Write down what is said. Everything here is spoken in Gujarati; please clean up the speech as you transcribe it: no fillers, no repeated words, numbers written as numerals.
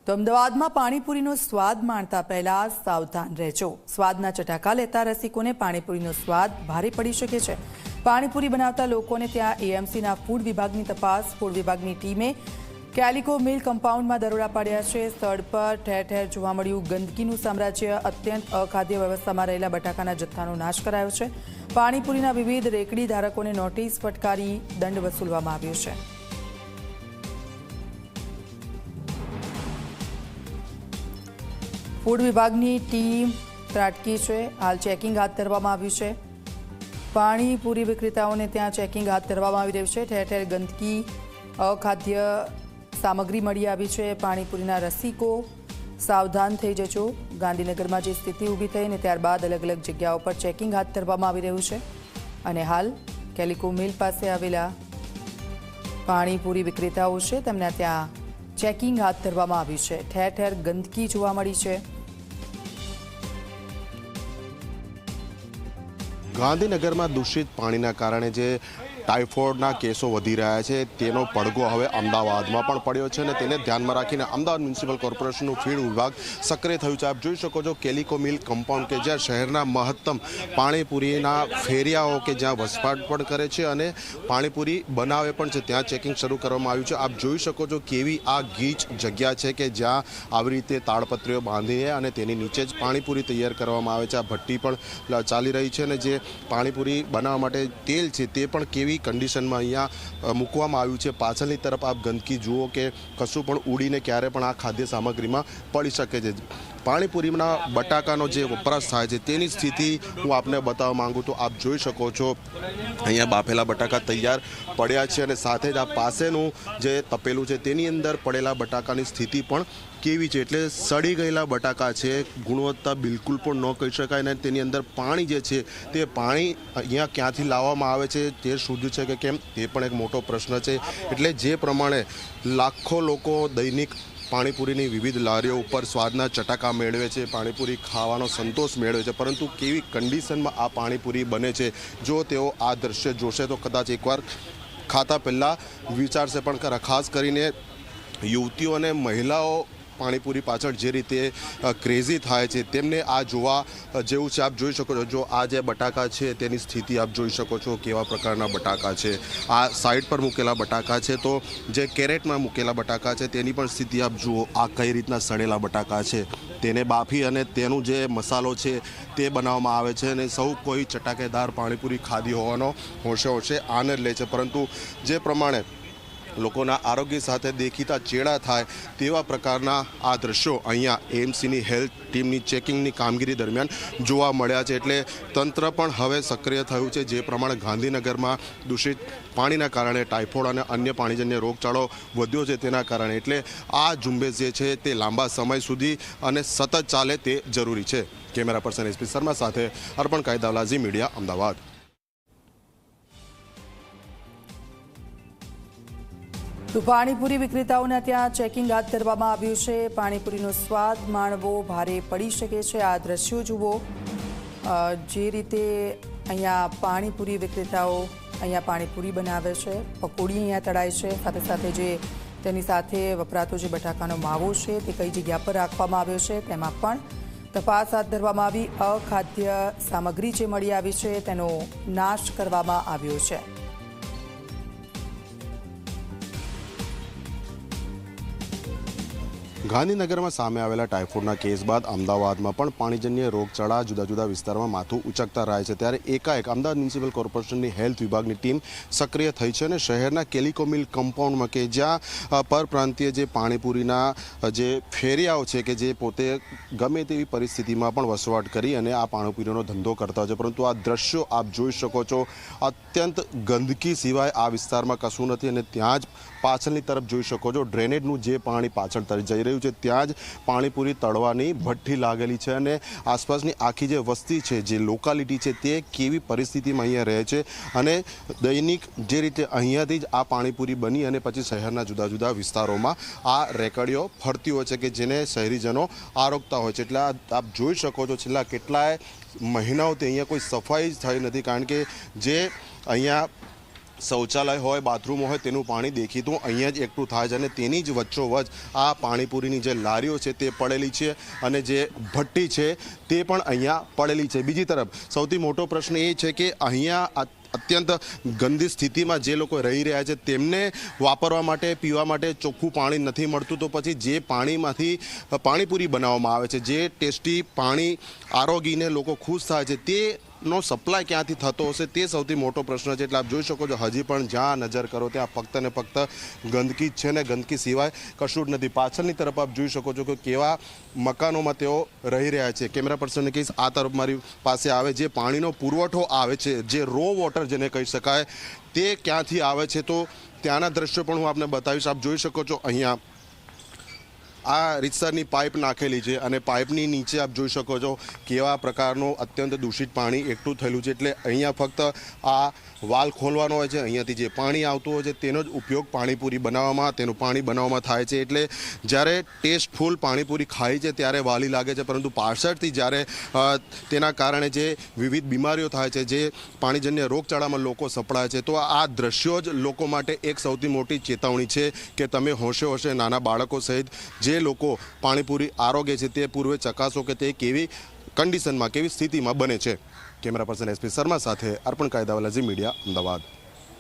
તો અમદાવાદમાં પાણીપુરીનો સ્વાદ માણતા પહેલા સાવધાન રહેજો। સ્વાદના ચટાકા લેતા રસિકોને પાણીપુરીનો સ્વાદ ભારે પડી શકે છે। પાણીપુરી બનાવતા લોકોને ત્યાં એએમસીના ફૂડ વિભાગની તપાસ। ફૂડ વિભાગની ટીમે કેલિકો મિલ કમ્પાઉન્ડમાં દરોડા પાડ્યા છે। સ્થળ પર ઠેર ઠેર જોવા મળ્યું ગંદકીનું સામ્રાજ્ય। અત્યંત અખાદ્ય વ્યવસ્થામાં રહેલા બટાકાના જથ્થાનો નાશ કરાયો છે। પાણીપુરીના વિવિધ રેકડી ધારકોને નોટિસ ફટકારી દંડ વસૂલવામાં આવ્યો છે। ફૂડ વિભાગની ટીમ ત્રાટકી છે। હાલ ચેકિંગ હાથ ધરવામાં આવ્યું છે। પાણીપુરી વિક્રેતાઓને ત્યાં ચેકિંગ હાથ ધરવામાં આવી રહ્યું છે। ઠેર ઠેર ગંદકી અખાદ્ય સામગ્રી મળી આવી છે। પાણીપુરીના રસિકો સાવધાન થઈ જજો। ગાંધીનગરમાં જે સ્થિતિ ઊભી થઈ ને ત્યારબાદ અલગ અલગ જગ્યાઓ પર ચેકિંગ હાથ ધરવામાં આવી રહ્યું છે અને હાલ કેલિકો મિલ પાસે આવેલા પાણીપુરી વિક્રેતાઓ છે તેમના ત્યાં ચેકિંગ હાથ ધરવામાં આવ્યું છે। ઠેર ઠેર ગંદકી જોવા મળી છે। ગાંધીનગરમાં દૂષિત પાણીના કારણે જે ટાઇફોઇડના કેસો વધી રહ્યા છે તેનો પડઘો હવે અમદાવાદમાં પણ પડ્યો છે અને તેને ધ્યાનમાં રાખીને અમદાવાદ મ્યુનિસિપલ કોર્પોરેશનનું ફીડ વિભાગ સક્રિય થયું છે। આપ જોઈ શકો છો કેલિકો મિલ કમ્પાઉન્ડ કે જ્યાં શહેરના મહત્તમ પાણીપુરીના ફેરિયાઓ કે જ્યાં વસવાટ પણ કરે છે અને પાણીપુરી બનાવે પણ છે ત્યાં ચેકિંગ શરૂ કરવામાં આવ્યું છે। આપ જોઈ શકો છો કેવી આ ગીચ જગ્યા છે કે જ્યાં આવી રીતે તાડપત્રીઓ બાંધીને અને તેની નીચે જ પાણીપુરી તૈયાર કરવામાં આવે છે। આ ભઠ્ઠી પણ ચાલી રહી છે અને જે પાણીપુરી બનાવવા માટે તેલ છે તે પણ કેવી કન્ડિશનમાં અહીંયા મૂકવામાં આવ્યું છે। પાછળની તરફ આપ ગંદકી જુઓ કે કશું પણ ઉડીને ક્યારે પણ આ ખાદ્ય સામગ્રીમાં પડી શકે છે। પાણીપુરીના બટાકાનો જે વપરાશ થાય છે તેની સ્થિતિ હું આપને બતાવવા માંગુ તો આપ જોઈ શકો છો અહીંયા બાફેલા બટાકા તૈયાર પડ્યા છે અને સાથે જ આ પાસેનું જે તપેલું છે તેની અંદર પડેલા બટાકાની સ્થિતિ પણ કેવી છે એટલે સડી ગયેલા બટાકા છે। ગુણવત્તા બિલકુલ પણ ન કહી શકાય અને તેની અંદર પાણી જે છે તે પાણી અહીંયા ક્યાંથી લાવવામાં આવે છે તે શુદ્ધ છે કે કેમ તે પણ એક મોટો પ્રશ્ન છે। એટલે જે પ્રમાણે લાખો લોકો દૈનિક પાણીપુરીની વિવિધ લારીઓ ઉપર સ્વાદના ચટાકા મેળવે છે, પાણીપુરી ખાવાનો સંતોષ મેળવે છે, પરંતુ કેવી કન્ડિશનમાં આ પાણીપુરી બને છે જો તેઓ આ દ્રશ્ય જોશે તો કદાચ એકવાર ખાતા પહેલાં વિચારશે। પણ ખાસ કરીને યુવતીઓ અને મહિલાઓ પાણીપુરી પાછળ જે રીતે ક્રેઝી થાય છે તેમને આ જોવા જેવું છે। આપ જોઈ શકો છો જો આ જે બટાકા છે તેની સ્થિતિ આપ જોઈ શકો છો કેવા પ્રકારના બટાકા છે। આ સાઈડ પર મૂકેલા બટાકા છે તો જે કેરેટમાં મૂકેલા બટાકા છે તેની પણ સ્થિતિ આપ જુઓ। આ કઈ રીતના સડેલા બટાકા છે તેને બાફી અને તેનું જે મસાલો છે તે બનાવવામાં આવે છે અને સૌ કોઈ ચટાકેદાર પાણીપુરી ખાધી હોવાનો હોશે આનંદ લે છે। પરંતુ જે પ્રમાણે લોકોના આરોગ્ય સાથે દેખીતા ચેડા થાય તેવા પ્રકારના આ દ્રશ્યો અહીંયા એએમસીની હેલ્થ ટીમની ચેકિંગની કામગીરી દરમિયાન જોવા મળ્યા છે। એટલે તંત્ર પણ હવે સક્રિય થયું છે। જે પ્રમાણે ગાંધીનગરમાં દૂષિત પાણીના કારણે ટાઇફોઇડ અને અન્ય પાણીજન્ય રોગચાળો વધ્યો છે તેના કારણે એટલે આ ઝુંબેશ જે છે તે લાંબા સમય સુધી અને સતત ચાલે તે જરૂરી છે। કેમેરા પર્સન એસપી શર્મા સાથે અર્પણ કાયદાવલા, ઝી મીડિયા, અમદાવાદ। તો પાણીપુરી વિક્રેતાઓના ત્યાં ચેકિંગ હાથ ધરવામાં આવ્યું છે। પાણીપુરીનો સ્વાદ માણવો ભારે પડી શકે છે। આ દ્રશ્યો જુઓ જે રીતે અહીંયા પાણીપુરી વિક્રેતાઓ અહીંયા પાણીપુરી બનાવે છે, પકોડી અહીંયા તળાય છે, સાથે સાથે જે તેની સાથે વપરાતો જે બટાકાનો માવો છે તે કઈ જગ્યા પર રાખવામાં આવ્યો છે તેમાં પણ તપાસ હાથ ધરવામાં આવી। અખાદ્ય સામગ્રી જે મળી આવી છે તેનો નાશ કરવામાં આવ્યો છે। ગાંધીનગરમાં સામે આવેલા ટાઇફોઇડના કેસ બાદ અમદાવાદમાં પણ પાણીજન્ય રોગચાળા જુદા જુદા વિસ્તારમાં માથું ઉચકતા રહે છે। ત્યારે એકાએક અમદાવાદ મ્યુનિસિપલ કોર્પોરેશનની હેલ્થ વિભાગની ટીમ સક્રિય થઈ છે અને શહેરના કેલિકો મિલ કમ્પાઉન્ડમાં કે જ્યાં પરપ્રાંતીય જે પાણીપુરીના જે ફેરિયાઓ છે કે જે પોતે ગમે તેવી પરિસ્થિતિમાં પણ વસવાટ કરી અને આ પાણીપુરીનો ધંધો કરતા હોય છે, પરંતુ આ દ્રશ્યો આપ જોઈ શકો છો અત્યંત ગંદકી સિવાય આ વિસ્તારમાં કશું નથી અને ત્યાં જ પાછળની તરફ જોઈ શકો છો ડ્રેનેજનું જે પાણી પાછળ તરી જઈ રહ્યું છે ત્યાં જ પાણીપુરી તળવાની ભઠ્ઠી લાગેલી છે અને આસપાસની આખી જે વસ્તી છે જે લોકાલિટી છે તે કેવી પરિસ્થિતિમાં અહીંયા રહે છે અને દૈનિક જે રીતે અહીંયાથી જ આ પાણીપુરી બની અને પછી શહેરના જુદા જુદા વિસ્તારોમાં આ રેકડીઓ ફરતી હોય છે કે જેને શહેરીજનો આરોગતા હોય છે। એટલે આપ જોઈ શકો છો છેલ્લા કેટલાય મહિનાઓથી અહીંયા કોઈ સફાઈ થઈ નથી, કારણ કે જે અહીંયા શૌચાલય હોય બાથરૂમ હોય તેનું પાણી દેખીતું અહીંયા જ એકઠું થાય છે અને તેની જ વચ્ચોવચ્ચ આ પાણીપુરીની જે લારીઓ છે તે પડેલી છે અને જે ભઠ્ઠી છે તે પણ અહીંયા પડેલી છે. બીજી તરફ સૌથી મોટો પ્રશ્ન એ છે કે અહીંયા અત્યંત ગંદી સ્થિતિમાં જે લોકો રહી રહ્યા છે તેમને વાપરવા માટે પીવા માટે ચોખ્ખું પાણી નથી મળતું, તો પછી જે પાણીમાંથી પાણીપુરી બનાવવામાં આવે છે, જે ટેસ્ટી પાણી આરોગીને લોકો ખુશ થાય છે, તેનો સપ્લાય ક્યાંથી થતો હશે તે સૌથી મોટો પ્રશ્ન છે. એટલે આપ જોઈ શકો છો હજી પણ જ્યાં નજર કરો ત્યાં ફક્ત ને ફક્ત ગંદકી જ છે ને ગંદકી સિવાય કશું જ નથી. પાછળની તરફ આપ જોઈ શકો છો કે કેવા મકાનોમાં તેઓ રહી રહ્યા છે. કેમેરા પર્સનને કહીશ આ તરફ મારી પાસે આવે, જે પાણીનો પુરવઠો આવે છે, જે રો વોટર જેને કહી શકાય, તે ક્યાંથી આવે છે તો ત્યાંના દ્રશ્યો પણ હું આપને બતાવીશ. આપ જોઈ શકો છો અહીંયા આ રીતસરની પાઇપ નાખેલી છે અને પાઇપની નીચે આપ જોઈ શકો છો કેવા પ્રકારનું અત્યંત દૂષિત પાણી એકઠું થયેલું છે. એટલે અહીંયા ફક્ત આ વાલ ખોલવાનો હોય છે, અહીંયાથી જે પાણી આવતું હોય છે તેનો જ ઉપયોગ પાણીપુરી બનાવવામાં, તેનું પાણી બનાવવામાં થાય છે. એટલે જ્યારે ટેસ્ટફુલ પાણીપુરી ખાઈ છે ત્યારે વાલી લાગે છે, પરંતુ પાછળથી જ્યારે તેના કારણે જે વિવિધ બીમારીઓ થાય છે, જે પાણીજન્ય રોગચાળામાં લોકો સપડાય છે, તો આ દ્રશ્યો જ લોકો માટે એક સૌથી મોટી ચેતવણી છે કે તમે હોશે હોશે નાના બાળકો સહિત જે લોકો પાણીપુરી આરોગે છે તે પૂર્વે ચકાસો કે તે કેવી કન્ડિશનમાં, કેવી સ્થિતિમાં બને છે. કેમેરા પર્સન SP શર્મા સાથે અર્પણ કાયદાવાલા, ઝી મીડિયા, અમદાવાદ.